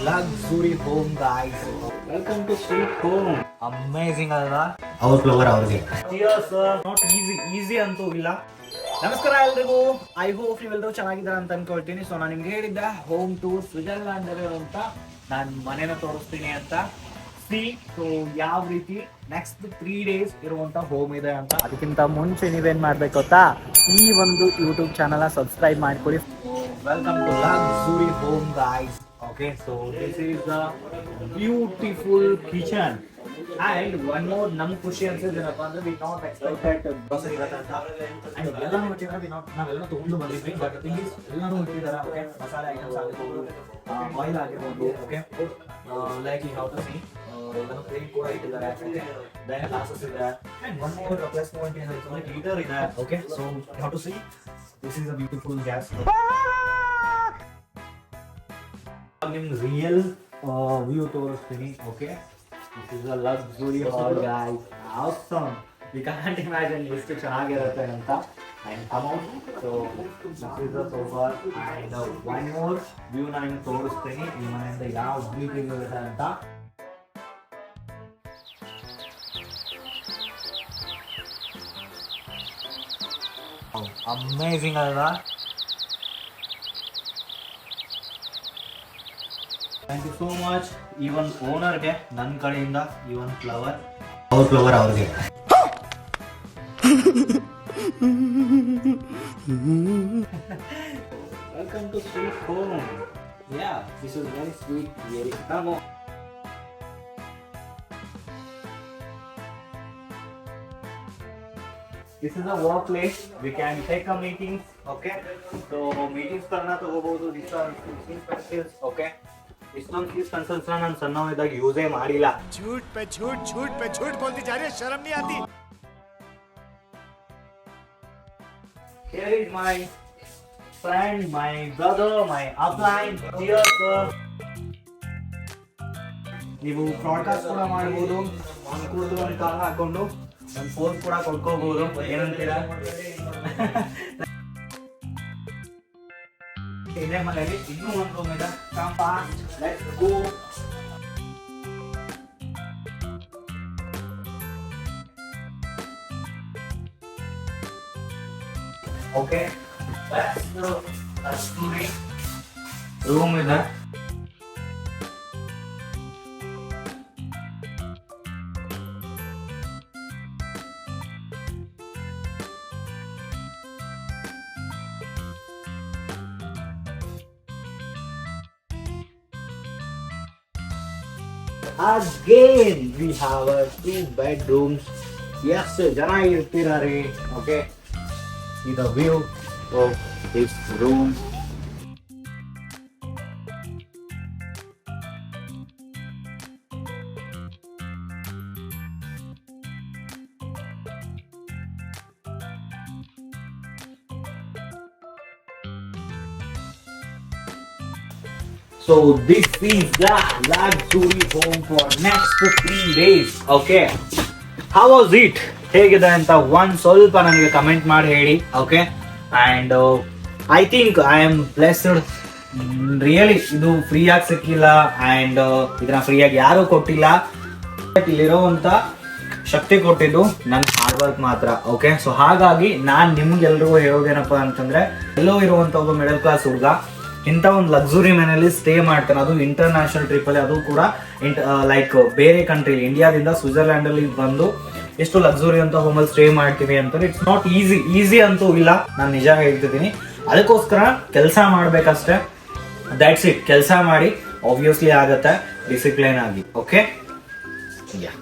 luxury home, guys. Welcome to sweet home. Amazing ಅಲ್ವಾ? ಅವ್ರ flower ಅವ್ರಿಗೆ. Cheers. Not easy ಅಂತೂ ಇಲ್ಲ. ನಮಸ್ಕಾರ ಎಲ್ರಿಗೂ. ಐ ಹೋಪ್ ನೀವೆಲ್ಲರೂ ಚೆನ್ನಾಗಿದ್ದೀರಾ ಅಂತ ಅನ್ಕೊಳ್ತೀನಿ. ಸೊ ನಾನು ನಿಮ್ಗೆ ಹೇಳಿದ್ದೆ ಹೋಮ್ ಟೂರ್ ಸ್ವಿಟ್ಜರ್ಲ್ಯಾಂಡ್ ಅಂತ ನಾನು ಮನೇನ ತೋರಿಸ್ತೀನಿ ಅಂತ. ಸೊ ಯಾವ ರೀತಿ ನೆಕ್ಸ್ಟ್ 3 days ಇರುವಂತ ಹೋಮ್ ಇದೆ ಅಂತ. ಅದಕ್ಕಿಂತ ಮುಂಚೆ ನೀವೇನ್ ಮಾಡ್ಬೇಕು ಗೊತ್ತಾ, ಈ ಒಂದು ಯೂಟ್ಯೂಬ್ ಚಾನಲ್ ಸಬ್ಸ್ಕ್ರೈಬ್ ಮಾಡ್ಕೊಳ್ಳಿ. Welcome to luxury home guys. Okay, so this is a beautiful kitchen. And one more ನಮ್ ಖುಷಿ ಅನ್ಸಿದ್ದೇನಪ್ಪ ಅಂದ್ರೆ we not expected grocery ಇರತ್ತೆ ಅಂತ. And ಎಲ್ಲಾನು ಇಟ್ಟಿದ್ದಾರೆ, ನಾವೆಲ್ಲ ತಗೊಂಡು ಬಂದಿದ್ವಿ. ಬಟ್ ಥಿಂಗ್ ಇಸ್ ಎಲ್ಲಾನು ಇಟ್ಟಿದ್ದಾರೆ. ಓಕೆ, ಮಸಾಲೆ ಐಟಮ್ಸ್ ಆಗಿರ್ಬೋದು, ಆಯಿಲ್ ಆಗಿರ್ಬೋದು. Okay, like you have to see ಎಲ್ಲಾನು ಕ್ಲೀನ್ ಕೂಡ ಇಟ್ಟಿದ್ದಾರೆ. ದೆನ್ ಗ್ಲಾಸಸ್ ಇದೆ. And one more plus point ಏನಂದ್ರೆ ಹೀಟರ್ ಇದೆ. Okay, so you have to see this is a beautiful gas. ನಿಮ್ ರಿಯಲ್ ವ್ಯೂ ತೋರಿಸ್ತೀನಿ. Okay, this is a luxury hall guys. Awesome. You can't imagine ಎಷ್ಟು ಚೆನ್ನಾಗಿರುತ್ತೆ ಅಂತ. And come out. So this is the sofa. And one more view ನಾನು ತೋರಿಸ್ತೀನಿ ಈ ಮನೆಯಿಂದ ಯಾವ ವ್ಯೂ ಇರುತ್ತೆ ಅಂತ. ಅಮೇಜಿಂಗ್ ಅಲ್ವಾ? Thank you so much. ಈ ಒಂದು ಓನರ್ಗೆ ನನ್ನ ಕಡೆಯಿಂದ ಈ ಒಂದು ಫ್ಲವರ್, ಅವ್ರ ಫ್ಲವರ್ ಅವ್ರಿಗೆ. Welcome to sweet home. Yeah, this is very sweet. Very come on. This is a workplace. We can take a meetings. Okay, so meetings करना तो होगा. These are these pencils. Okay, इस्टॉन की pencils ना ನಾನು ಸಣ್ಣವಿದ್ದಾಗ ಯೂಸೇ ಮಾಡಿಲ್ಲ. झूठ पे झूठ बोलती जा रही है, शर्म नहीं आती. Here is my friend, my brother, my upline. Cheers sir. ನೀವು ಬ್ರಾಡ್ಕಾಸ್ಟ್ ಕೂಡ ಮಾಡಬಹುದು. ಅನುಕೂಲದ ಒಂದು ಕಾರ್ ಹಾಕೊಂಡು ಒಂದು ಫೋನ್ ಕೂಡ ಕೊಡ್ಕೋಬಹುದು. ಏನಂತೀರಾ? ಇದೇ ಮನೆಯಲ್ಲಿ ಇನ್ನೂ ಒಂದು ರೂಮ್ ಇದೆ. Come fast, let's go. Okay, room ಇದೆ. Again we have a 2 bedrooms. Yes, ಚೆನ್ನಾಗಿರ್ತೀರಾ. Okay, see the view of this room. So this is the luxury home for next 3 days. Okay, how was it? ಹೇಗಿದೆ ಅಂತ ಒಂದು ಸ್ವಲ್ಪ ನನಗೆ comment ಮಾಡಿ ಹೇಳಿ. Okay, and I think I am blessed. Really ಇದು ಫ್ರೀಯಾಗಿ ಸಿಕ್ಕಿಲ್ಲ. ಆ್ಯಂಡ್ ಇದನ್ನ ಫ್ರೀಯಾಗಿ ಯಾರೂ ಕೊಟ್ಟಿಲ್ಲ. ಇಲ್ಲಿರೋವಂಥ ಶಕ್ತಿ ಕೊಟ್ಟಿದ್ದು ನನ್ನ ಹಾರ್ಡ್ ವರ್ಕ್ ಮಾತ್ರ. ಓಕೆ, ಸೊ ಹಾಗಾಗಿ ನಾನು ನಿಮ್ಗೆಲ್ರಿಗೂ ಹೇಳೋದೇನಪ್ಪ ಅಂತಂದ್ರೆ, ಎಲ್ಲೋ ಇರುವಂಥ ಒಬ್ಬ ಮಿಡಲ್ ಕ್ಲಾಸ್ ಹುಡುಗ ಇಂಥ ಒಂದು ಲಕ್ಸುರಿ ಮನೆಯಲ್ಲಿ ಸ್ಟೇ ಮಾಡ್ತಾನೆ. ಅದು ಇಂಟರ್ನ್ಯಾಷನಲ್ ಟ್ರಿಪ್ಪಲ್ಲಿ, ಅದು ಕೂಡ ಲೈಕ್ ಬೇರೆ ಕಂಟ್ರಿ, ಇಂಡಿಯಾದಿಂದ ಸ್ವಿಟ್ಜರ್ಲ್ಯಾಂಡಲ್ಲಿ ಬಂದು ಎಷ್ಟು ಲಕ್ಸುರಿ ಅಂತ ಹೋಮಲ್ಲಿ ಸ್ಟೇ ಮಾಡ್ತೀವಿ ಅಂತ. ಇಟ್ಸ್ ನಾಟ್ ಈಸಿ ಅಂತೂ ಇಲ್ಲ, ನಾನು ನಿಜ ಹೇಳ್ತಿದ್ದೀನಿ. ಅದಕ್ಕೋಸ್ಕರ ಕೆಲಸ ಮಾಡಬೇಕಷ್ಟೇ. That's it. ಕೆಲಸ ಮಾಡಿ ಆಬ್ವಿಯಸ್ಲಿ ಆಗುತ್ತೆ, ಡಿಸಿಪ್ಲೈನ್ ಆಗಿ. ಓಕೆ, ಯಾ.